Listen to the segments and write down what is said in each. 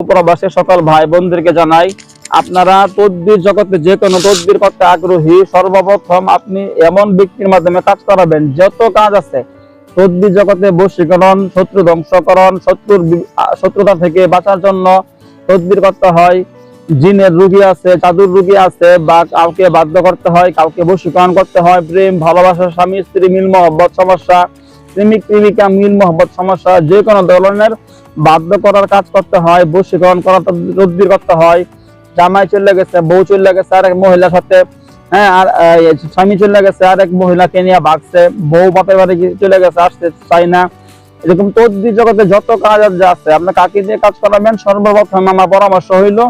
প্রবাসী সকল ভাই বোনদেরকে জানাই, আপনারা তদবির জগতে যে কোনো তদবির করতে আগ্রহী, সর্বপ্রথম আপনি এমন ব্যক্তির মাধ্যমে কাজ করাবেন, যত কাজ আছে তদবির জগতে বশীকরণ, শত্রু ধ্বংসকরণ, শত্রুতা থেকে বাঁচার জন্য তদবির করতে হয়। জিনের রোগী আছে, জাদুর রোগী আছে, বা কাউকে বাধ্য করতে হয়, কাউকে বশীকরণ করতে হয়, প্রেম ভালোবাসা, স্বামী স্ত্রী মিল মহব্বত সমস্যা, প্রেমিক প্রেমিকা মিল মহব্বত সমস্যা, যে কোনো ধরনের বাধ্য করার কাজ করতে হয়, বশীকরণ করার তদবির করতে হয়। জামাই চলে গেছে, বউ চলে গেছে আরেক মহিলার সাথে, হ্যাঁ, আর স্বামী চলে গেছে আরেক মহিলাকে নিয়ে ভাগছে, বউ বাপের বাড়ি চলে গেছে, আসতে চাই না। এরকম তদবির জগতে যত কাজ আছে, আপনি কাকে দিয়ে কাজ করাবেন, সর্বপ্রথম আমার পরামর্শ হইল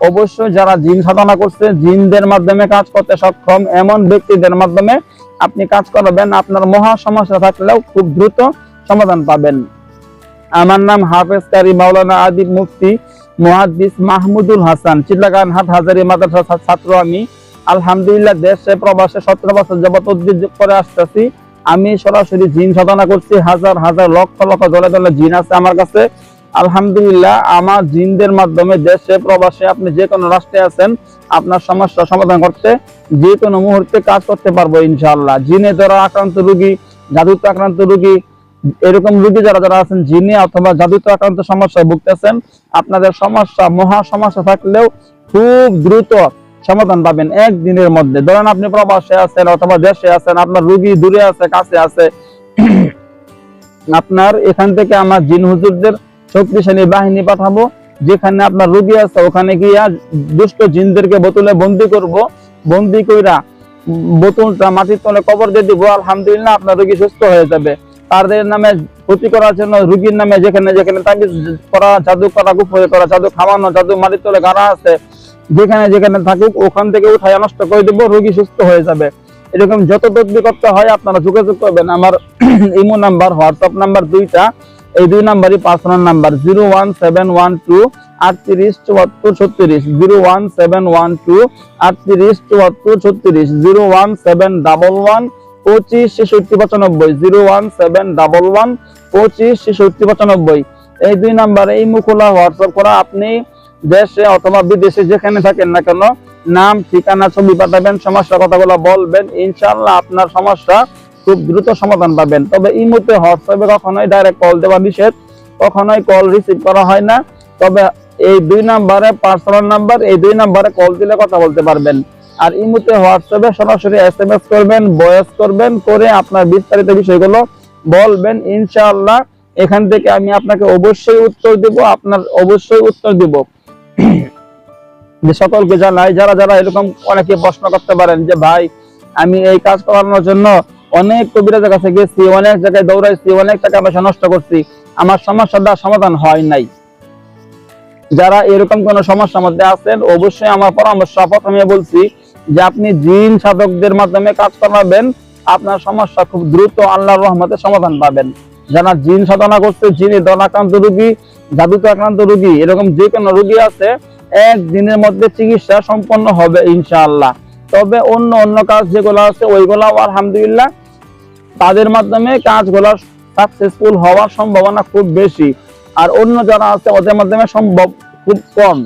অবশ্যই যারা জিন সাধনা করছে, জিনদের মাধ্যমে কাজ করতে সক্ষম এমন ব্যক্তিদের মাধ্যমে আপনি কাজ করাবেন। আপনার মহা সমস্যা থাকলেও খুব দ্রুত সমাধান পাবেন। আমার নাম হাফেজ কারি মাওলানা আদিব মুফতি মুহাদ্দিস মাহমুদুল হাসান, চিল্লাগানহাট হাজারী মাদ্রাসার ছাত্র আমি। আলহামদুলিল্লাহ, দেশে প্রবাসে 17 বছর যাবত তদবির করে আসতেছি। আমি সরাসরি জিন সাধনা করছি, হাজার হাজার লক্ষ লক্ষ দলে দলে জিন আছে আমার কাছে। আলহামদুলিল্লাহ, আমার জিনদের মাধ্যমে দেশে প্রবাসে আপনি যে কোনো রাষ্ট্রে আছেন, আপনার সমস্যা সমাধান করতে যে কোনো মুহূর্তে কাজ করতে পারবো ইনশাআল্লাহ। জিনে যারা আক্রান্ত রোগী, জাদুতে আক্রান্ত রোগী, এরকম রোগী যারা যারা আছেন, জিনে অথবা জাদুতে আক্রান্ত সমস্যায় ভুগতেছেন, আপনাদের সমস্যা মহা সমস্যা থাকলেও খুব দ্রুত সমাধান পাবেন একদিনের মধ্যে। ধরেন আপনি প্রবাসে আছেন অথবা দেশে আছেন, আপনার রোগী দূরে আছে কাছে আছে, আপনার এখান থেকে আমার জিন হুজুরদের শক্তিশালী বাহিনী পাঠাবো, যেখানে আপনার রোগী আছে ওখানে গিয়া দুষ্ট জিনদেরকে বোতলে বন্দি করব, বন্দি কইরা বোতলটা মাটির তলে কবর দিয়ে দিব। আলহামদুলিল্লাহ, আপনার রোগী সুস্থ হয়ে যাবে। তাদের নামে ক্ষতি করার জন্য, রোগীর নামে যেখানে যেখানে তাবিজ করা, জাদু করা, গুফরে করা, জাদু খাওয়ানো, জাদু মাটির তলে গাড়া আছে, যেখানে যেখানে থাকুক ওখান থেকে উঠায় নষ্ট করে দেবো, রোগী সুস্থ হয়ে যাবে। এরকম যত তদবির করতে হয় আপনারা যোগাযোগ করবেন। আমার ইমো নাম্বার, হোয়াটসঅ্যাপ নাম্বার দুইটা, এই দুই নাম্বারই পার্সোনাল নাম্বার 01712 38 74 36, 01712 38 74 36, 01711 25 66 95, 01711 25 66 95। এই দুই নাম্বারে ইমো খোলা, হোয়াটসঅ্যাপ করা। আপনি দেশে অথবা বিদেশে যেখানে থাকেন না কেন, নাম ঠিকানা ছবি পাঠাবেন, সমস্যা কথাগুলো বলবেন, ইনশাআল্লাহ আপনার সমস্যা খুব দ্রুত সমাধান পাবেন। তবে এই মুহূর্তে হোয়াটসঅ্যাপে কখনোই ডাইরেক্ট কল দেওয়া নিষেধ, কখনোই কল রিসিভ করা হয় না। তবে এই দুই নাম্বারে পার্সোনাল নাম্বার, এই দুই নাম্বারে কল দিলে কথা বলতে পারবেন। আর এই মুহূর্তে হোয়াটসঅ্যাপে সরাসরি SMS করবেন, ভয়েস করবেন, করে আপনার বিস্তারিত বিষয়গুলো বলবেন, ইনশাআল্লাহ এখান থেকে আমি আপনাকে অবশ্যই উত্তর দেব, আপনার অবশ্যই উত্তর দেব। যে সকলকে জানাই, যারা যারা এরকম অনেকে প্রশ্ন করতে পারেন যে ভাই আমি এই কাজ করানোর জন্য অনেক কবিরাজের কাছে গেছি, অনেক জায়গায় দৌড়াইছি, অনেক টাকা পয়সা নষ্ট করছি, আমার সমস্যাটা সমাধান হয় নাই। যারা এরকম কোন সমস্যার মধ্যে আছেন, অবশ্যই আমার পরামর্শ প্রথমে বলছি যে আপনি জিন সাধকদের মাধ্যমে কাজ করাবেন, আপনার সমস্যা খুব দ্রুত আল্লাহর রহমতে সমাধান পাবেন। যারা জিন সাধনা করছে, জিনে আক্রান্ত রোগী, জাদুতে আক্রান্ত রোগী, এরকম যে কোনো রোগী আছে, একদিনের মধ্যে চিকিৎসা সম্পন্ন হবে ইনশাআল্লাহ। তবে অন্য অন্য কাজ যেগুলো আছে ওইগুলো আলহামদুলিল্লাহ তাদের মাধ্যমে কাজগুলো সাকসেসফুল হওয়ার সম্ভাবনা খুব বেশি, আর অন্য যারা আছে ওদের মাধ্যমে সম্ভব খুব কম।